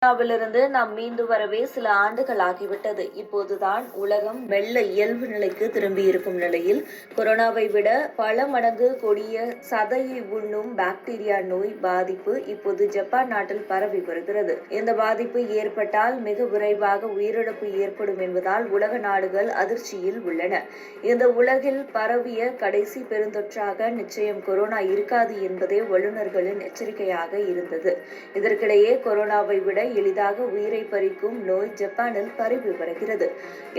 கொரோனாவிலிருந்து நாம் மீண்டு வரவே சில ஆண்டுகள் ஆகிவிட்டது. இப்போதுதான் உலகம் மெல்ல இயல்பு நிலைக்கு திரும்பியிருக்கும் நிலையில் கொரோனாவை விட பல மடங்கு கொடிய சதையை உண்ணும் பாக்டீரியா நோய் பாதிப்பு இப்போது ஜப்பான் நாட்டில் பரவி வருகிறது. இந்த பாதிப்பு ஏற்பட்டால் மிக விரைவாக உயிரிழப்பு ஏற்படும் என்பதால் உலக நாடுகள் அதிர்ச்சியில் உள்ளன. இந்த உலகில் பரவிய கடைசி பெருந்தொற்றாக நிச்சயம் கொரோனா இருக்காது என்பதே வல்லுநர்களின் எச்சரிக்கையாக இருந்தது. இதற்கிடையே கொரோனாவை விட எளிதாக உயிரை பறிக்கும் நோய் ஜப்பானில் பரவி வருகிறது.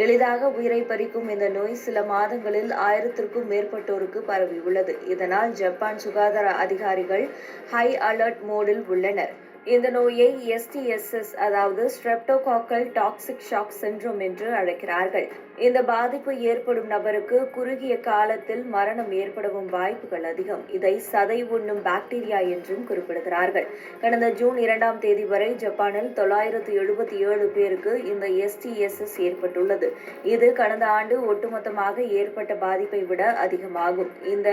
எளிதாக உயிரை பறிக்கும் இந்த நோய் சில மாதங்களில் 1000க்கும் மேற்பட்டோருக்கு பரவியுள்ளது. இதனால் ஜப்பான் சுகாதார அதிகாரிகள் ஹை அலர்ட் மோடில் உள்ளனர். இந்த நோயை STSS அதாவது ஸ்ட்ரெப்டோகாக்கல் டாக்சிக் ஷாக் சிண்ட்ரோம் என்று அழைக்கிறார்கள். இந்த பாதிப்பு ஏற்படும் நபருக்கு குறுகிய காலத்தில் மரணம் ஏற்படவும் வாய்ப்புகள் அதிகம். இதை சதை உண்ணும் பாக்டீரியா என்றும் குறிப்பிடுகிறார்கள். கடந்த ஜூன் 2ஆம் தேதி வரை ஜப்பானில் 977 பேருக்கு இந்த STSS ஏற்பட்டுள்ளது. இது கடந்த ஆண்டு ஒட்டுமொத்தமாக ஏற்பட்ட பாதிப்பை விட அதிகமாகும். இந்த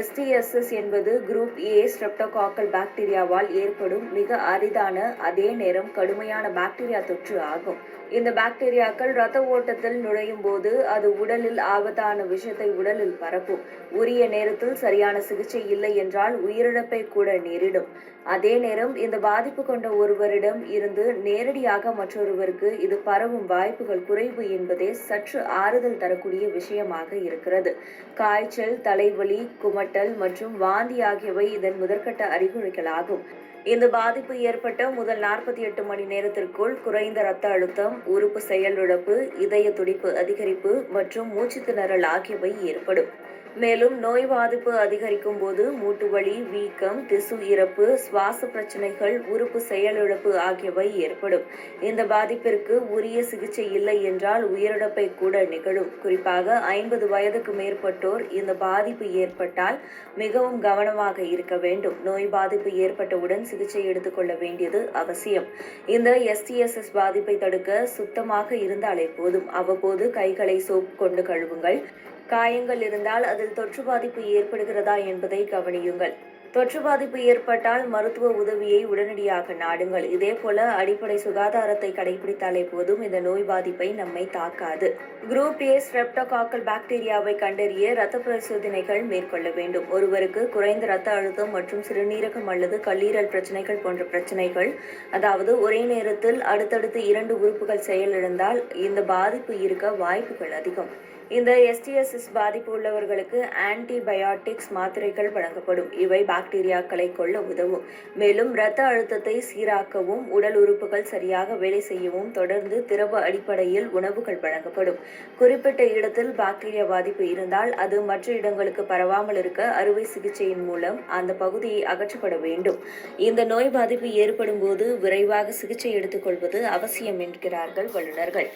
STSS என்பது குரூப் A ஸ்ட்ரெப்டோகாக்கல் பாக்டீரியாவால் ஏற்படும் மிக அரிதான அதே நேரம் கடுமையான பாக்டீரியா தொற்று ஆகும். இந்த பாக்டீரியாக்கள் இரத்த ஓட்டத்தில் நுழையும் போது அது உடலில் ஆபத்தான விஷத்தை உடலில் பரப்பும். உரிய நேரத்தில் சரியான சிகிச்சை இல்லை என்றால் உயிரிழப்பை கூட நேரிடும். அதே நேரம் இந்த பாதிப்பு கொண்ட ஒருவரிடம் இருந்து நேரடியாக மற்றொருவருக்கு இது பரவும் வாய்ப்புகள் குறைவு என்பதே சற்று ஆறுதல் தரக்கூடிய விஷயமாக இருக்கிறது. காய்ச்சல், தலைவலி, குமட்டல் மற்றும் வாந்தி ஆகியவை இதன் முதற்கட்ட அறிகுறிகளாகும். இந்த பாதிப்பு ஏற்பட்ட முதல் 48 மணி நேரத்திற்குள் குறைந்த இரத்த அழுத்தம், உறுப்பு செயலிழப்பு, இதய துடிப்பு அதிகரிப்பு மற்றும் மூச்சுத்திணறல் ஆகியவை ஏற்படும். மேலும் நோய் பாதிப்பு அதிகரிக்கும் போது மூட்டுவலி, வீக்கம், திசு இறப்பு, சுவாச பிரச்சனைகள், உறுப்பு செயலிழப்பு ஆகியவை ஏற்படும். இந்த பாதிப்பிற்கு உரிய சிகிச்சை இல்லை என்றால் உயிரிழப்பை கூட நிகழும். குறிப்பாக 50 வயதுக்கு மேற்பட்டோர் இந்த பாதிப்பு ஏற்பட்டால் மிகவும் கவனமாக இருக்க வேண்டும். நோய் பாதிப்பு ஏற்பட்டவுடன் சிகிச்சை எடுத்துக்கொள்ள வேண்டியது அவசியம். இந்த STSS பாதிப்பை தடுக்க சுத்தமாக இருந்தாலே போதும். அவ்வப்போது கைகளை சோப் கொண்டு கழுவுங்கள். காயங்கள் இருந்தால் அதில் தொற்று பாதிப்பு ஏற்படுகிறதா என்பதை கவனியுங்கள். தொற்று பாதிப்பு ஏற்பட்டால் மருத்துவ உதவியை உடனடியாக நாடுங்கள். இதேபோல அடிப்படை சுகாதாரத்தை கடைபிடித்தாலே போதும் இந்த நோய் பாதிப்பை நம்மை தாக்காது. குரூப் A ஸ்ட்ரெப்டோகாக்கல் பாக்டீரியாவை கண்டறிய இரத்த பரிசோதனைகள் மேற்கொள்ள வேண்டும். ஒருவருக்கு குறைந்த இரத்த அழுத்தம் மற்றும் சிறுநீரகம் அல்லது கல்லீரல் பிரச்சனைகள் போன்ற பிரச்சனைகள், அதாவது ஒரே நேரத்தில் அடுத்தடுத்து 2 உறுப்புகள் செயலிழந்தால் இந்த பாதிப்பு இருக்க வாய்ப்புகள் அதிகம். இந்த STSS பாதிப்பு உள்ளவர்களுக்கு ஆன்டிபயாட்டிக்ஸ் மாத்திரைகள் வழங்கப்படும். இவை பாக்டீரியாக்களை கொல்ல உதவும். மேலும் இரத்த அழுத்தத்தை சீராக்கவும் உடல் உறுப்புகள் சரியாக வேலை செய்யவும் தொடர்ந்து திரவ அடிப்படையில் உணவுகள் வழங்கப்படும். குறிப்பிட்ட இடத்தில் பாக்டீரியா பாதிப்பு இருந்தால் அது மற்ற இடங்களுக்கு பரவாமல் இருக்க அறுவை சிகிச்சையின் மூலம் அந்த பகுதியை அகற்றப்பட வேண்டும். இந்த நோய் பாதிப்பு ஏற்படும் போது விரைவாக சிகிச்சை எடுத்துக்கொள்வது அவசியம் என்கிறார்கள் வல்லுநர்கள்.